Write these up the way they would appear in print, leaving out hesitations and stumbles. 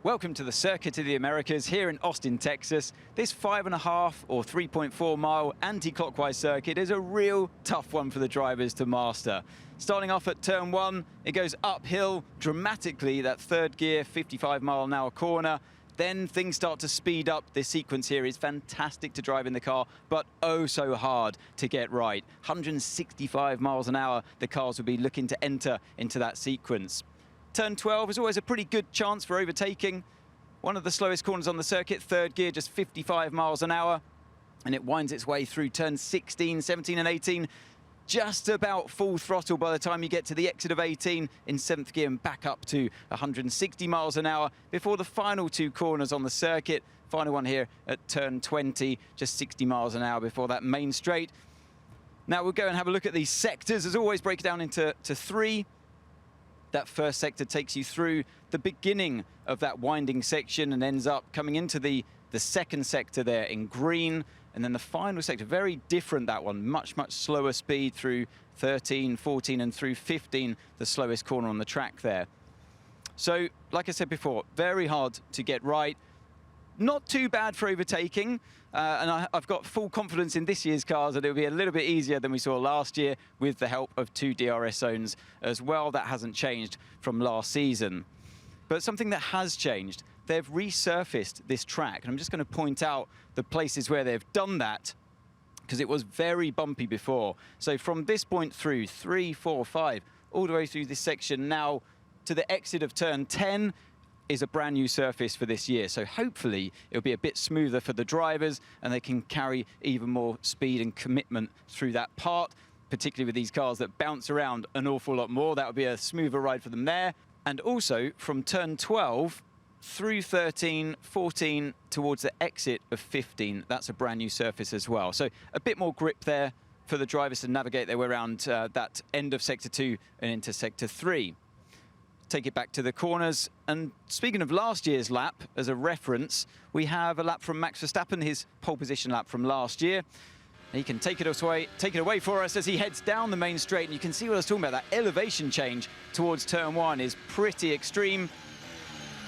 Welcome to the Circuit of the Americas here in Austin, Texas. This 5.5 or 3.4 mile anti-clockwise circuit is a real tough one for the drivers to master. Starting off at turn 1, it goes uphill dramatically, that third gear, 55-mile-an-hour corner. Then things start to speed up. This sequence here is fantastic to drive in the car, but oh so hard to get right. 165 miles an hour, the cars will be looking to enter into that sequence. Turn 12 is always a pretty good chance for overtaking. One of the slowest corners on the circuit, third gear, just 55 miles an hour. And it winds its way through turn 16, 17 and 18. Just about full throttle by the time you get to the exit of 18 in 7th gear and back up to 160 miles an hour before the final two corners on the circuit. Final one here at turn 20, just 60 miles an hour before that main straight. Now we'll go and have a look at these sectors. As always, break it down into three. That first sector takes you through the beginning of that winding section and ends up coming into the second sector there in green. And then the final sector, very different, that one, much slower speed through 13, 14 and through 15, the slowest corner on the track there. So, like I said before, very hard to get right. Not too bad for overtaking, and I've got full confidence in this year's cars that it'll be a little bit easier than we saw last year with the help of 2 DRS zones as well. That hasn't changed from last season. But something that has changed, they've resurfaced this track, and I'm just going to point out the places where they've done that, because it was very bumpy before. So from this point through 3, 4, 5, all the way through this section now to the exit of turn 10, is a brand new surface for this year. So hopefully it'll be a bit smoother for the drivers and they can carry even more speed and commitment through that part, particularly with these cars that bounce around an awful lot more. That would be a smoother ride for them there. And also from turn 12 through 13, 14 towards the exit of 15, that's a brand new surface as well. So a bit more grip there for the drivers to navigate their way around that end of sector 2 and into sector 3. Take it back to the corners. And speaking of last year's lap, as a reference, we have a lap from Max Verstappen, his pole position lap from last year. He can take it away for us as he heads down the main straight. And you can see what I was talking about. That elevation change towards turn 1 is pretty extreme.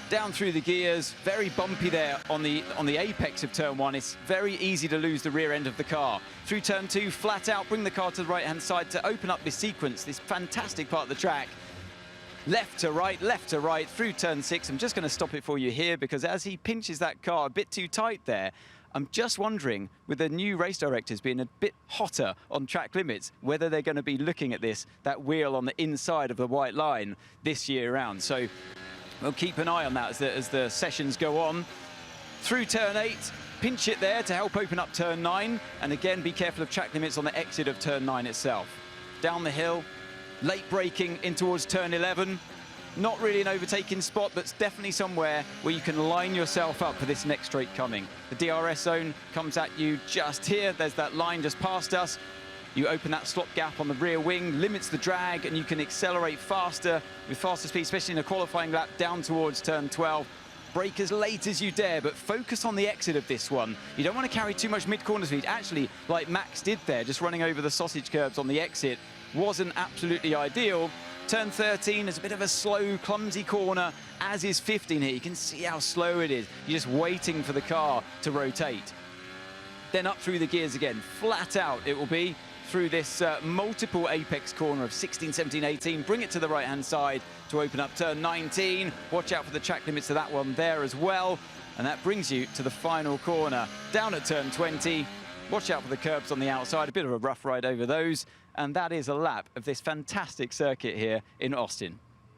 Down through the gears, very bumpy there on the apex of turn 1. It's very easy to lose the rear end of the car. Through turn 2, flat out, bring the car to the right-hand side to open up this sequence, this fantastic part of the track. Left to right, through turn 6. I'm just going to stop it for you here because as he pinches that car a bit too tight there, I'm just wondering, with the new race directors being a bit hotter on track limits, whether they're going to be looking at that wheel on the inside of the white line this year round. So we'll keep an eye on that as the sessions go on. Through turn 8, pinch it there to help open up turn 9. And again, be careful of track limits on the exit of turn 9 itself. Down the hill. Late braking in towards turn 11. Not really an overtaking spot, but it's definitely somewhere where you can line yourself up for this next straight coming. The DRS zone comes at you just here. There's that line just past us. You open that slot gap on the rear wing, limits the drag, and you can accelerate faster with faster speed, especially in a qualifying lap down towards turn 12. Brake as late as you dare, but focus on the exit of this one. You don't want to carry too much mid-corner speed. Actually, like Max did there, just running over the sausage curbs on the exit, wasn't absolutely ideal. Turn 13 is a bit of a slow, clumsy corner, as is 15 here. You can see how slow it is. You're just waiting for the car to rotate. Then up through the gears again, flat out it will be through this multiple apex corner of 16, 17, 18. Bring it to the right-hand side to open up turn 19. Watch out for the track limits of that one there as well. And that brings you to the final corner. Down at turn 20. Watch out for the curbs on the outside. A bit of a rough ride over those. And that is a lap of this fantastic circuit here in Austin.